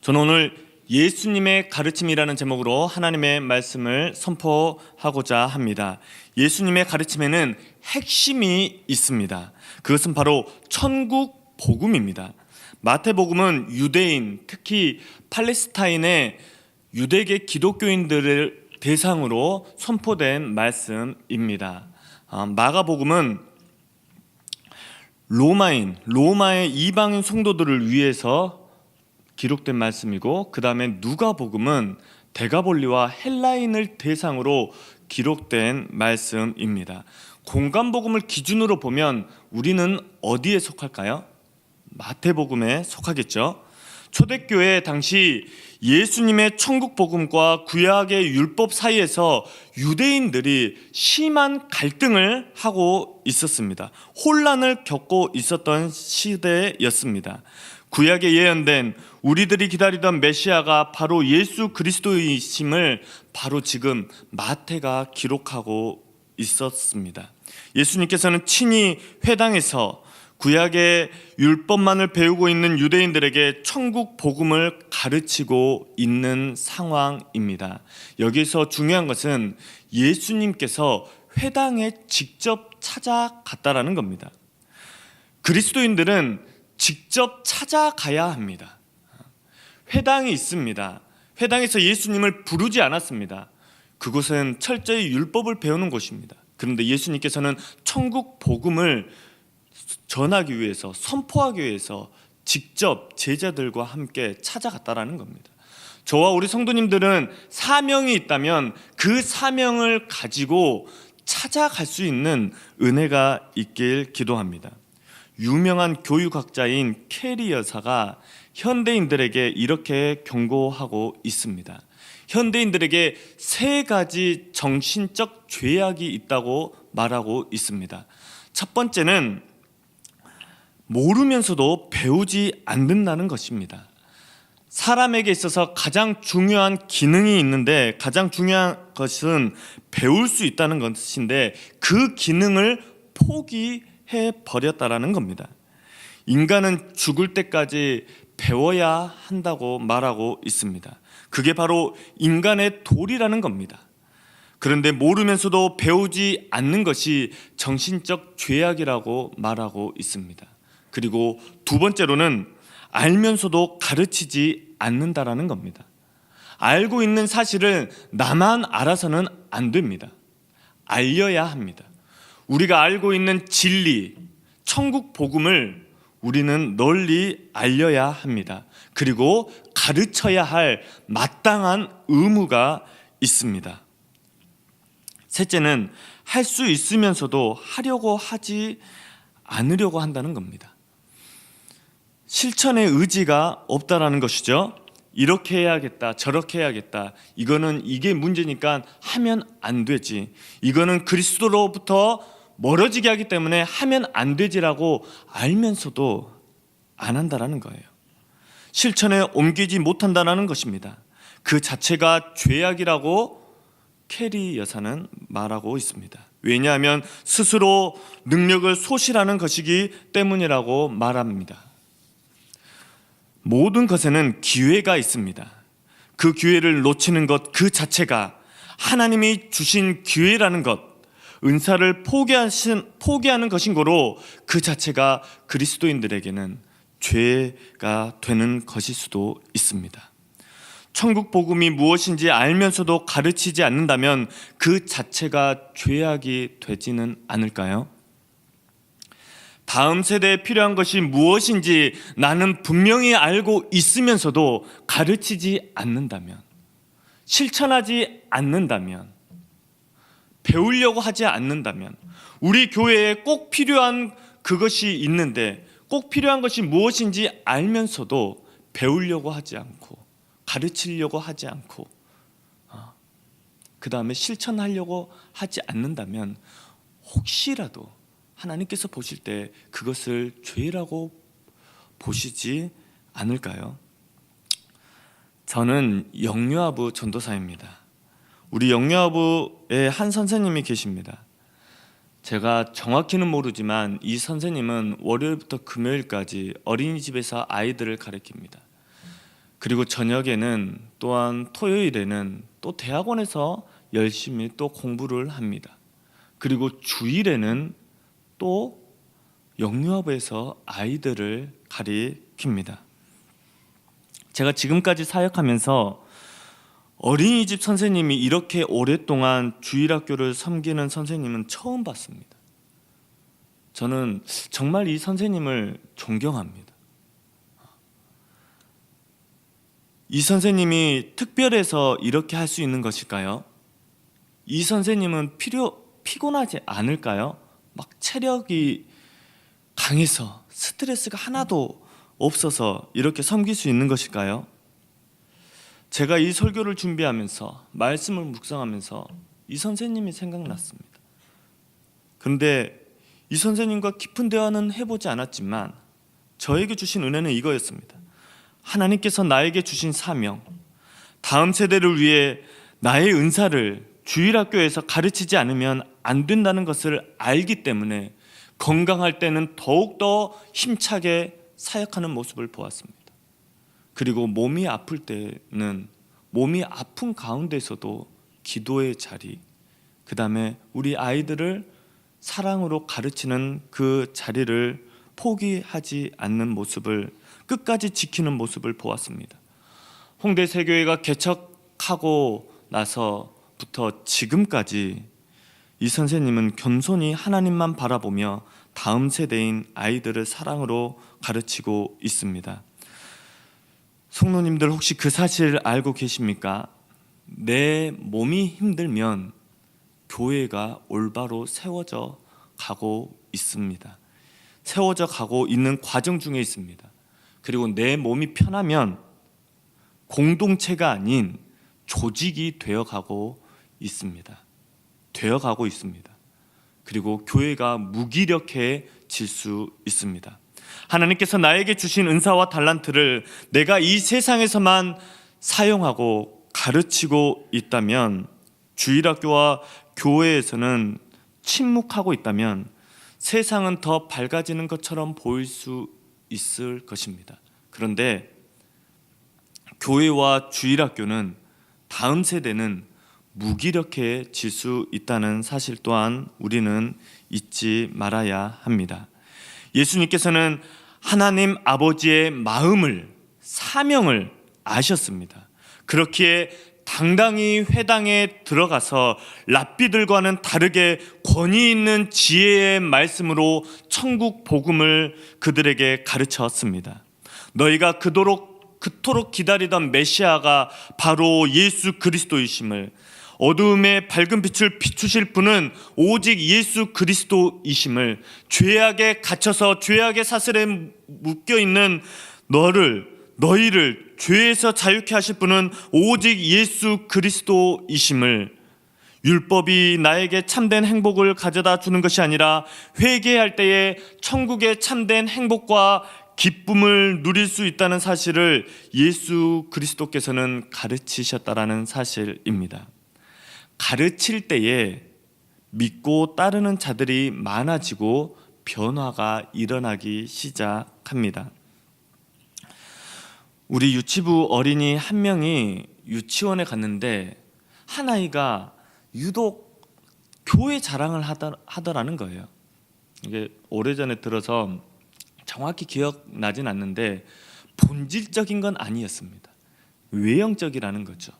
저는 오늘 예수님의 가르침이라는 제목으로 하나님의 말씀을 선포하고자 합니다. 예수님의 가르침에는 핵심이 있습니다. 그것은 바로 천국 복음입니다. 마태복음은 유대인, 특히 팔레스타인의 유대계 기독교인들을 대상으로 선포된 말씀입니다. 마가복음은 로마의 이방인 성도들을 위해서 기록된 말씀이고, 그 다음에 누가복음은 데가볼리와 헬라인을 대상으로 기록된 말씀입니다. 공간복음을 기준으로 보면 우리는 어디에 속할까요? 마태복음에 속하겠죠. 초대교회 당시 예수님의 천국복음과 구약의 율법 사이에서 유대인들이 심한 갈등을 하고 있었습니다. 혼란을 겪고 있었던 시대였습니다. 구약에 예언된 우리들이 기다리던 메시아가 바로 예수 그리스도이심을 바로 지금 마태가 기록하고 있었습니다. 예수님께서는 친히 회당에서 구약의 율법만을 배우고 있는 유대인들에게 천국 복음을 가르치고 있는 상황입니다. 여기서 중요한 것은 예수님께서 회당에 직접 찾아갔다라는 겁니다. 그리스도인들은 직접 찾아가야 합니다. 회당이 있습니다. 회당에서 예수님을 부르지 않았습니다. 그곳은 철저히 율법을 배우는 곳입니다. 그런데 예수님께서는 천국 복음을 전하기 위해서, 선포하기 위해서 직접 제자들과 함께 찾아갔다라는 겁니다. 저와 우리 성도님들은 사명이 있다면 그 사명을 가지고 찾아갈 수 있는 은혜가 있길 기도합니다. 유명한 교육학자인 캐리 여사가 현대인들에게 이렇게 경고하고 있습니다. 현대인들에게 세 가지 정신적 죄악이 있다고 말하고 있습니다. 첫 번째는 모르면서도 배우지 않는다는 것입니다. 사람에게 있어서 가장 중요한 기능이 있는데, 가장 중요한 것은 배울 수 있다는 것인데 그 기능을 포기해 버렸다라는 겁니다. 인간은 죽을 때까지 배워야 한다고 말하고 있습니다. 그게 바로 인간의 도리라는 겁니다. 그런데 모르면서도 배우지 않는 것이 정신적 죄악이라고 말하고 있습니다. 그리고 두 번째로는 알면서도 가르치지 않는다라는 겁니다. 알고 있는 사실을 나만 알아서는 안 됩니다. 알려야 합니다. 우리가 알고 있는 진리, 천국 복음을 우리는 널리 알려야 합니다. 그리고 가르쳐야 할 마땅한 의무가 있습니다. 셋째는 할 수 있으면서도 하려고 하지 않으려고 한다는 겁니다. 실천의 의지가 없다라는 것이죠. 이렇게 해야겠다, 저렇게 해야겠다, 이게 문제니까 하면 안 되지, 이거는 그리스도로부터 멀어지게 하기 때문에 하면 안 되지라고 알면서도 안 한다라는 거예요. 실천에 옮기지 못한다는 것입니다. 그 자체가 죄악이라고 캐리 여사는 말하고 있습니다. 왜냐하면 스스로 능력을 소실하는 것이기 때문이라고 말합니다. 모든 것에는 기회가 있습니다. 그 기회를 놓치는 것 그 자체가 하나님이 주신 기회라는 것, 은사를 포기하는 것인 거로 그 자체가 그리스도인들에게는 죄가 되는 것일 수도 있습니다. 천국 복음이 무엇인지 알면서도 가르치지 않는다면 그 자체가 죄악이 되지는 않을까요? 다음 세대에 필요한 것이 무엇인지 나는 분명히 알고 있으면서도 가르치지 않는다면, 실천하지 않는다면, 배우려고 하지 않는다면, 우리 교회에 꼭 필요한 그것이 있는데 꼭 필요한 것이 무엇인지 알면서도 배우려고 하지 않고, 가르치려고 하지 않고, 그 다음에 실천하려고 하지 않는다면 혹시라도 하나님께서 보실 때 그것을 죄라고 보시지 않을까요? 저는 영유아부 전도사입니다. 우리 영유아부에 한 선생님이 계십니다. 제가 정확히는 모르지만 이 선생님은 월요일부터 금요일까지 어린이집에서 아이들을 가르칩니다. 그리고 저녁에는 또한 토요일에는 또 대학원에서 열심히 또 공부를 합니다. 그리고 주일에는 또 영유아부에서 아이들을 가리킵니다. 제가 지금까지 사역하면서 어린이집 선생님이 이렇게 오랫동안 주일학교를 섬기는 선생님은 처음 봤습니다. 저는 정말 이 선생님을 존경합니다. 이 선생님이 특별해서 이렇게 할 수 있는 것일까요? 이 선생님은 피곤하지 않을까요? 막 체력이 강해서 스트레스가 하나도 없어서 이렇게 섬길 수 있는 것일까요? 제가 이 설교를 준비하면서 말씀을 묵상하면서 이 선생님이 생각났습니다. 그런데 이 선생님과 깊은 대화는 해보지 않았지만 저에게 주신 은혜는 이거였습니다. 하나님께서 나에게 주신 사명, 다음 세대를 위해 나의 은사를 주일학교에서 가르치지 않으면 안 된다는 것을 알기 때문에 건강할 때는 더욱더 힘차게 사역하는 모습을 보았습니다. 그리고 몸이 아플 때는 몸이 아픈 가운데서도 기도의 자리, 그 다음에 우리 아이들을 사랑으로 가르치는 그 자리를 포기하지 않는 모습을 끝까지 지키는 모습을 보았습니다. 홍대 세교회가 개척하고 나서부터 지금까지 이 선생님은 겸손히 하나님만 바라보며 다음 세대인 아이들을 사랑으로 가르치고 있습니다. 성도님들 혹시 그 사실 알고 계십니까? 내 몸이 힘들면 교회가 올바로 세워져 가고 있습니다. 세워져 가고 있는 과정 중에 있습니다. 그리고 내 몸이 편하면 공동체가 아닌 조직이 되어가고 있습니다. 되어가고 있습니다. 그리고 교회가 무기력해질 수 있습니다. 하나님께서 나에게 주신 은사와 달란트를 내가 이 세상에서만 사용하고 가르치고 있다면, 주일학교와 교회에서는 침묵하고 있다면 세상은 더 밝아지는 것처럼 보일 수 있을 것입니다. 그런데 교회와 주일학교는 다음 세대는 무기력해질 수 있다는 사실 또한 우리는 잊지 말아야 합니다. 예수님께서는 하나님 아버지의 마음을, 사명을 아셨습니다. 그렇기에 당당히 회당에 들어가서 랍비들과는 다르게 권위 있는 지혜의 말씀으로 천국 복음을 그들에게 가르쳤습니다. 너희가 그토록 기다리던 메시아가 바로 예수 그리스도이심을, 어두움의 밝은 빛을 비추실 분은 오직 예수 그리스도이심을, 죄악에 갇혀서 죄악의 사슬에 묶여있는 너희를 죄에서 자유케 하실 분은 오직 예수 그리스도이심을, 율법이 나에게 참된 행복을 가져다 주는 것이 아니라 회개할 때에 천국의 참된 행복과 기쁨을 누릴 수 있다는 사실을 예수 그리스도께서는 가르치셨다라는 사실입니다. 가르칠 때에 믿고 따르는 자들이 많아지고 변화가 일어나기 시작합니다. 우리 유치부 어린이 한 명이 유치원에 갔는데 한 아이가 유독 교회 자랑을 하더라는 거예요. 이게 오래전에 들어서 정확히 기억나진 않는데 본질적인 건 아니었습니다. 외형적이라는 거죠.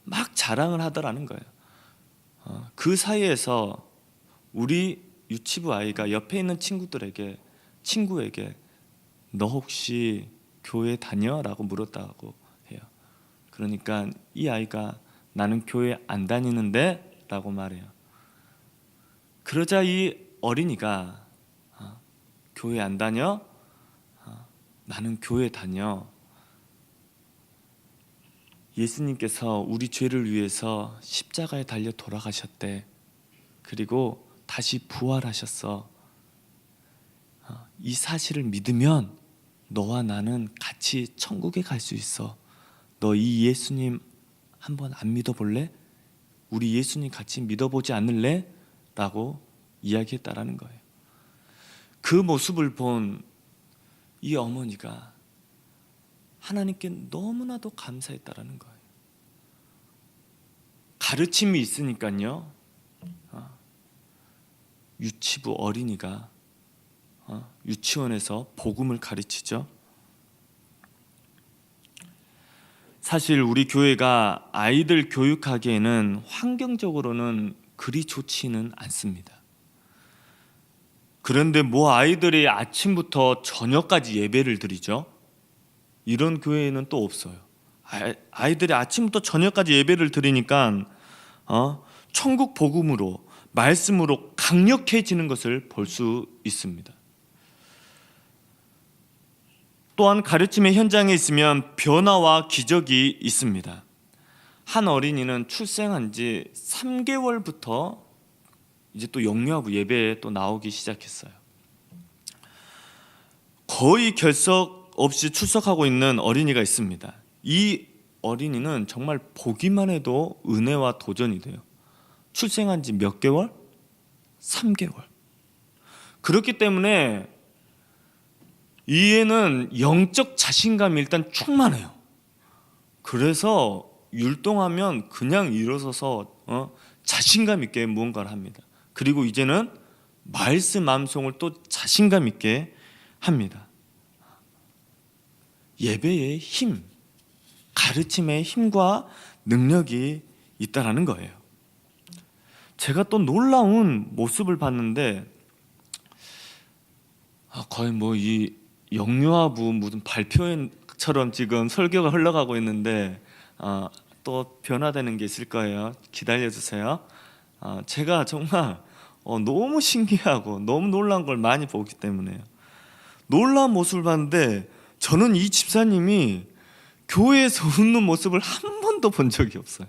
막 자랑을 하더라는 거예요. 그 사이에서 우리 유치부 아이가 옆에 있는 친구에게 너 혹시 교회 다녀? 라고 물었다고 해요. 그러니까 이 아이가 나는 교회 안 다니는데? 라고 말해요. 그러자 이 어린이가 교회 안 다녀? 나는 교회 다녀. 예수님께서 우리 죄를 위해서 십자가에 달려 돌아가셨대. 그리고 다시 부활하셨어. 이 사실을 믿으면 너와 나는 같이 천국에 갈 수 있어. 너 이 예수님 한번 안 믿어볼래? 우리 예수님 같이 믿어보지 않을래? 라고 이야기했다라는 거예요. 그 모습을 본 이 어머니가 하나님께 너무나도 감사했다라는 거예요. 가르침이 있으니까요. 유치부 어린이가 유치원에서 복음을 가르치죠. 사실 우리 교회가 아이들 교육하기에는 환경적으로는 그리 좋지는 않습니다. 그런데 뭐 아이들이 아침부터 저녁까지 예배를 드리죠? 이런 교회는 또 없어요. 아이들이 아침부터 저녁까지 예배를 드리니까 천국 복음으로 말씀으로 강력해지는 것을 볼 수 있습니다. 또한 가르침의 현장에 있으면 변화와 기적이 있습니다. 한 어린이는 출생한 지 3개월부터 이제 또 영유아부 예배에 또 나오기 시작했어요. 거의 결석 없이 출석하고 있는 어린이가 있습니다. 이 어린이는 정말 보기만 해도 은혜와 도전이 돼요. 출생한 지 몇 개월? 3개월. 그렇기 때문에 이 애는 영적 자신감이 일단 충만해요. 그래서 율동하면 그냥 일어서서 자신감 있게 무언가를 합니다. 그리고 이제는 말씀 암송을 또 자신감 있게 합니다. 예배의 힘, 가르침의 힘과 능력이 있다라는 거예요. 제가 또 놀라운 모습을 봤는데 거의 뭐 이 영유아부 무슨 발표처럼 지금 설교가 흘러가고 있는데 또 변화되는 게 있을 거예요. 기다려주세요. 제가 정말 너무 신기하고 너무 놀라운 걸 많이 보기 때문에요. 놀라운 모습을 봤는데 저는 이 집사님이 교회에서 웃는 모습을 한 번도 본 적이 없어요.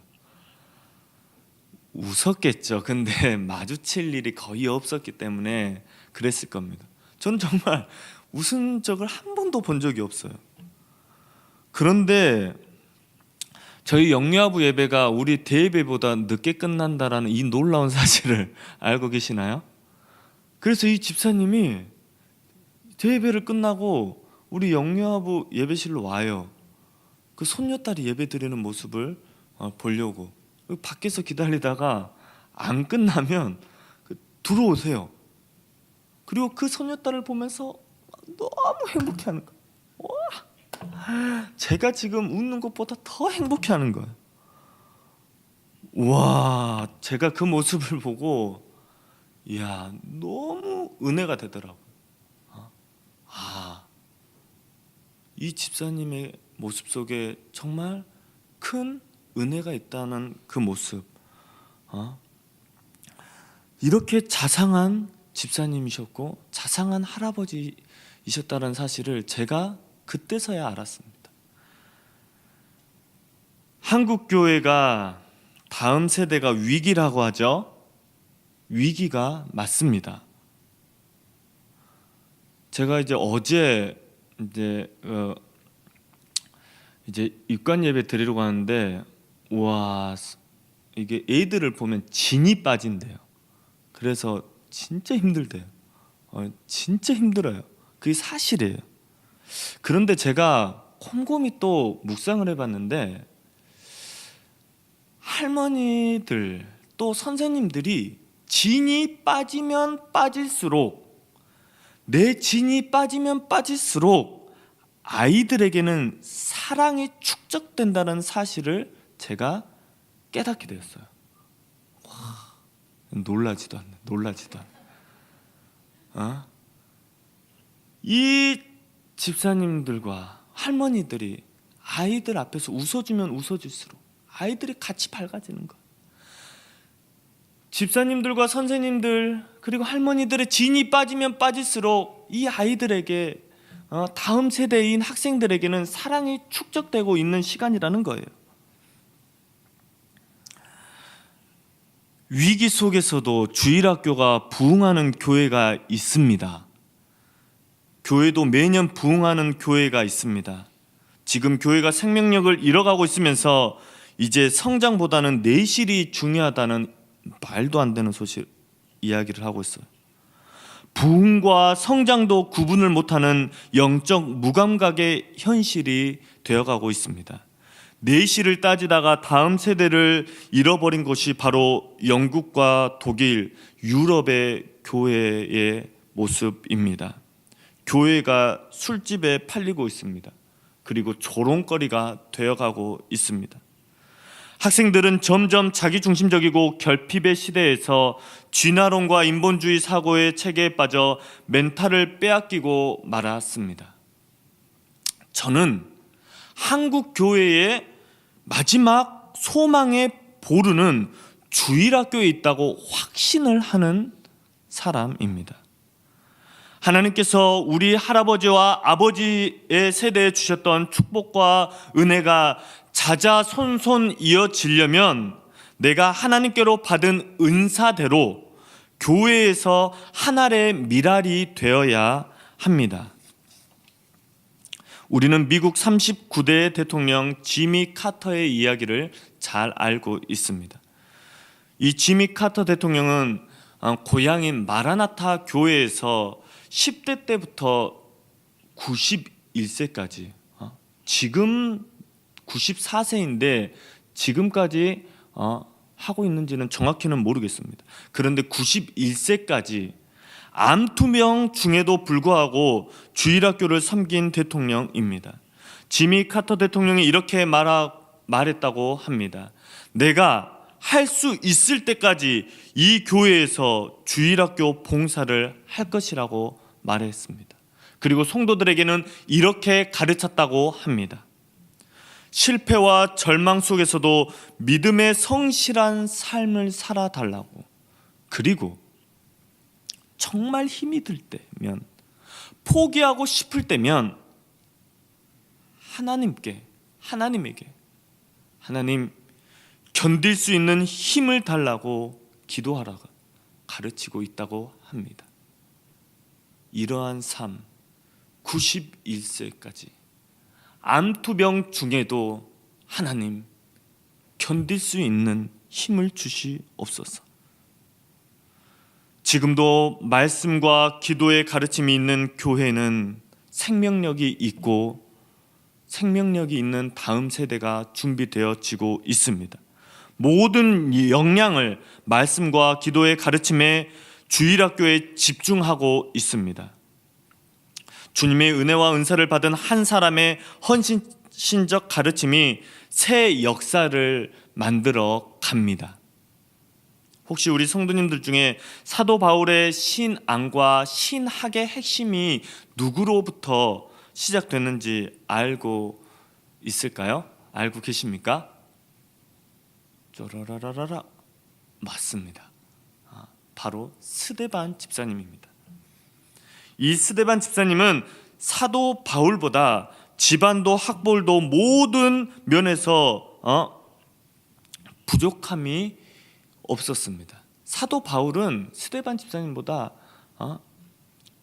웃었겠죠. 근데 마주칠 일이 거의 없었기 때문에 그랬을 겁니다. 저는 정말 웃은 적을 한 번도 본 적이 없어요. 그런데 저희 영유아부 예배가 우리 대예배보다 늦게 끝난다라는 이 놀라운 사실을 알고 계시나요? 그래서 이 집사님이 대예배를 끝나고 우리 영유아부 예배실로 와요. 그 손녀딸이 예배 드리는 모습을 보려고 밖에서 기다리다가 안 끝나면 들어오세요. 그리고 그 손녀딸을 보면서 너무 행복해하는 거예요. 와, 제가 지금 웃는 것보다 더 행복해하는 거예요. 와, 제가 그 모습을 보고 이야, 너무 은혜가 되더라고요. 이 집사님의 모습 속에 정말 큰 은혜가 있다는 그 모습. 이렇게 자상한 집사님이셨고 자상한 할아버지이셨다는 사실을 제가 그때서야 알았습니다. 한국 교회가 다음 세대가 위기라고 하죠. 위기가 맞습니다. 제가 이제 어제 이제 입관 예배 드리려고 하는데 와, 이게 애들을 보면 진이 빠진대요. 그래서 진짜 힘들대요. 진짜 힘들어요. 그게 사실이에요. 그런데 제가 곰곰이 또 묵상을 해봤는데 할머니들 또 선생님들이 진이 빠지면 빠질수록 내 진이 빠지면 빠질수록 아이들에게는 사랑이 축적된다는 사실을 제가 깨닫게 되었어요. 와, 놀라지도 않네. 이 집사님들과 할머니들이 아이들 앞에서 웃어주면 웃어줄수록 아이들이 같이 밝아지는 거예요. 집사님들과 선생님들 그리고 할머니들의 진이 빠지면 빠질수록 이 아이들에게 다음 세대인 학생들에게는 사랑이 축적되고 있는 시간이라는 거예요. 위기 속에서도 주일학교가 부흥하는 교회가 있습니다. 교회도 매년 부흥하는 교회가 있습니다. 지금 교회가 생명력을 잃어가고 있으면서 이제 성장보다는 내실이 중요하다는 말도 안 되는 소식 이야기를 하고 있어요. 부흥과 성장도 구분을 못하는 영적 무감각의 현실이 되어가고 있습니다. 내실을 따지다가 다음 세대를 잃어버린 곳이 바로 영국과 독일, 유럽의 교회의 모습입니다. 교회가 술집에 팔리고 있습니다. 그리고 조롱거리가 되어가고 있습니다. 학생들은 점점 자기중심적이고 결핍의 시대에서 진화론과 인본주의 사고의 체계에 빠져 멘탈을 빼앗기고 말았습니다. 저는 한국 교회의 마지막 소망의 보루는 주일학교에 있다고 확신을 하는 사람입니다. 하나님께서 우리 할아버지와 아버지의 세대에 주셨던 축복과 은혜가 자자손손 이어지려면 내가 하나님께로 받은 은사대로 교회에서 한 알의 밀알이 되어야 합니다. 우리는 미국 39대 대통령 지미 카터의 이야기를 잘 알고 있습니다. 이 지미 카터 대통령은 고향인 마라나타 교회에서 10대 때부터 91세까지, 지금 94세인데 지금까지 하고 있는지는 정확히는 모르겠습니다. 그런데 91세까지 암투병 중에도 불구하고 주일학교를 섬긴 대통령입니다. 지미 카터 대통령이 이렇게 말했다고 합니다. 내가 할 수 있을 때까지 이 교회에서 주일학교 봉사를 할 것이라고 말했습니다. 그리고 성도들에게는 이렇게 가르쳤다고 합니다. 실패와 절망 속에서도 믿음의 성실한 삶을 살아달라고, 그리고 정말 힘이 들 때면, 포기하고 싶을 때면 하나님에게 하나님 견딜 수 있는 힘을 달라고 기도하라고 가르치고 있다고 합니다. 이러한 삶, 91세까지 암투병 중에도 하나님 견딜 수 있는 힘을 주시옵소서. 지금도 말씀과 기도의 가르침이 있는 교회는 생명력이 있고 생명력이 있는 다음 세대가 준비되어지고 있습니다. 모든 역량을 말씀과 기도의 가르침에 주일학교에 집중하고 있습니다. 주님의 은혜와 은사를 받은 한 사람의 헌신적 가르침이 새 역사를 만들어 갑니다. 혹시 우리 성도님들 중에 사도 바울의 신앙과 신학의 핵심이 누구로부터 시작됐는지 알고 있을까요? 알고 계십니까? 쪼라라라라, 맞습니다. 바로 스데반 집사님입니다. 이 스데반 집사님은 사도 바울보다 집안도 학벌도 모든 면에서 부족함이 없었습니다. 사도 바울은 스데반 집사님보다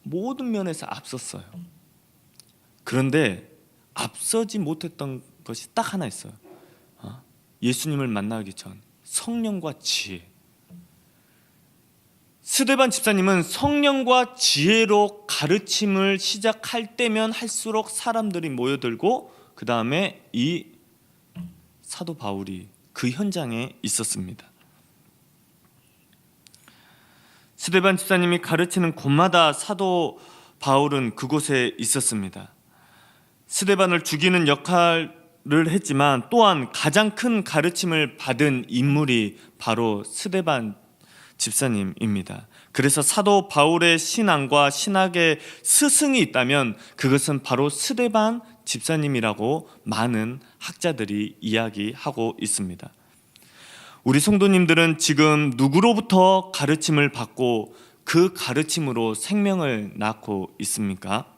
모든 면에서 앞섰어요. 그런데 앞서지 못했던 것이 딱 하나 있어요. 예수님을 만나기 전 성령과 지혜. 스데반 집사님은 성령과 지혜로 가르침을 시작할 때면 할수록 사람들이 모여들고 그 다음에 이 사도 바울이 그 현장에 있었습니다. 스데반 집사님이 가르치는 곳마다 사도 바울은 그곳에 있었습니다. 스데반을 죽이는 역할을 했지만 또한 가장 큰 가르침을 받은 인물이 바로 스데반 집사님입니다. 그래서 사도 바울의 신앙과 신학의 스승이 있다면 그것은 바로 스데반 집사님이라고 많은 학자들이 이야기하고 있습니다. 우리 성도님들은 지금 누구로부터 가르침을 받고 그 가르침으로 생명을 낳고 있습니까?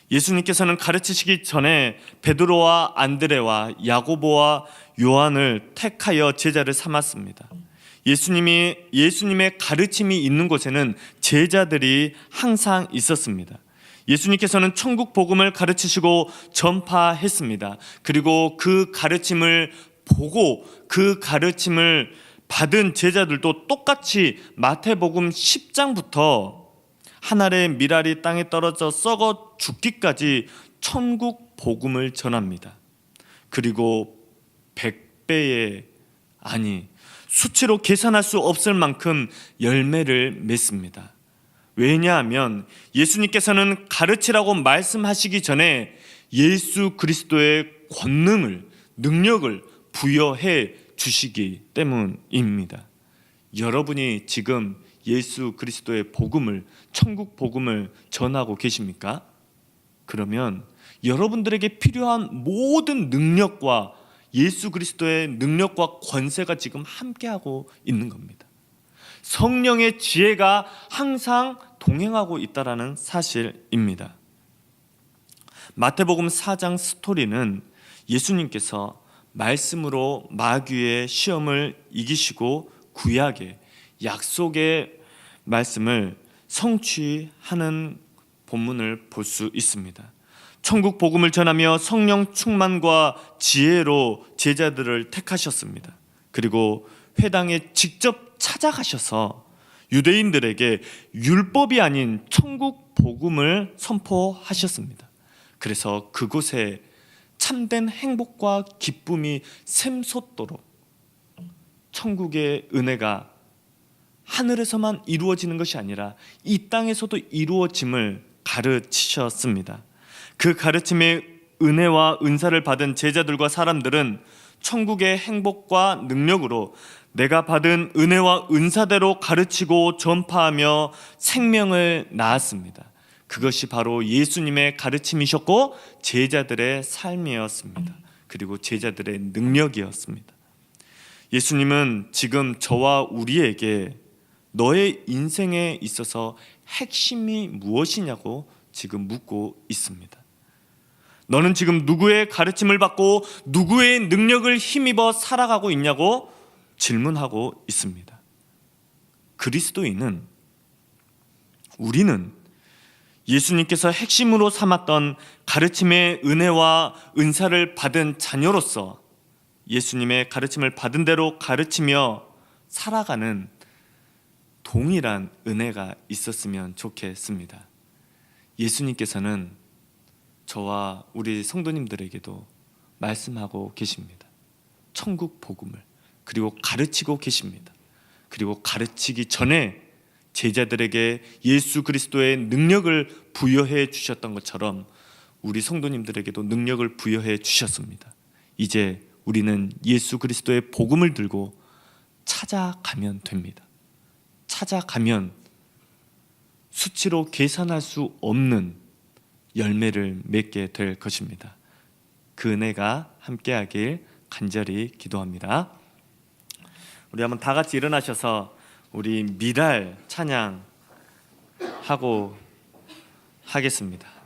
예수님께서는 가르치시기 전에 베드로와 안드레와 야고보와 요한을 택하여 제자를 삼았습니다. 예수님의 가르침이 있는 곳에는 제자들이 항상 있었습니다. 예수님께서는 천국 복음을 가르치시고 전파했습니다. 그리고 그 가르침을 보고 그 가르침을 받은 제자들도 똑같이 마태복음 10장부터 한 알의 밀알이 땅에 떨어져 썩어 죽기까지 천국 복음을 전합니다. 그리고 100배의 아니 수치로 계산할 수 없을 만큼 열매를 맺습니다. 왜냐하면 예수님께서는 가르치라고 말씀하시기 전에 예수 그리스도의 권능을, 능력을 부여해 주시기 때문입니다. 여러분이 지금 예수 그리스도의 복음을, 천국 복음을 전하고 계십니까? 그러면 여러분들에게 필요한 모든 능력과 예수 그리스도의 능력과 권세가 지금 함께하고 있는 겁니다. 성령의 지혜가 항상 동행하고 있다는 사실입니다. 마태복음 4장 스토리는 예수님께서 말씀으로 마귀의 시험을 이기시고 구약의 약속의 말씀을 성취하는 본문을 볼 수 있습니다. 천국 복음을 전하며 성령 충만과 지혜로 제자들을 택하셨습니다. 그리고 회당에 직접 찾아가셔서 유대인들에게 율법이 아닌 천국 복음을 선포하셨습니다. 그래서 그곳에 참된 행복과 기쁨이 샘솟도록 천국의 은혜가 하늘에서만 이루어지는 것이 아니라 이 땅에서도 이루어짐을 가르치셨습니다. 그 가르침의 은혜와 은사를 받은 제자들과 사람들은 천국의 행복과 능력으로 내가 받은 은혜와 은사대로 가르치고 전파하며 생명을 낳았습니다. 그것이 바로 예수님의 가르침이셨고 제자들의 삶이었습니다. 그리고 제자들의 능력이었습니다. 예수님은 지금 저와 우리에게 너의 인생에 있어서 핵심이 무엇이냐고 지금 묻고 있습니다. 너는 지금 누구의 가르침을 받고 누구의 능력을 힘입어 살아가고 있냐고 질문하고 있습니다. 그리스도인은, 우리는 예수님께서 핵심으로 삼았던 가르침의 은혜와 은사를 받은 자녀로서 예수님의 가르침을 받은 대로 가르치며 살아가는 동일한 은혜가 있었으면 좋겠습니다. 예수님께서는 저와 우리 성도님들에게도 말씀하고 계십니다. 천국 복음을, 그리고 가르치고 계십니다. 그리고 가르치기 전에 제자들에게 예수 그리스도의 능력을 부여해 주셨던 것처럼 우리 성도님들에게도 능력을 부여해 주셨습니다. 이제 우리는 예수 그리스도의 복음을 들고 찾아가면 됩니다. 찾아가면 수치로 계산할 수 없는 열매를 맺게 될 것입니다. 그 은혜가 함께하길 간절히 기도합니다. 우리 한번 다 같이 일어나셔서 우리 미랄 찬양하고 하겠습니다.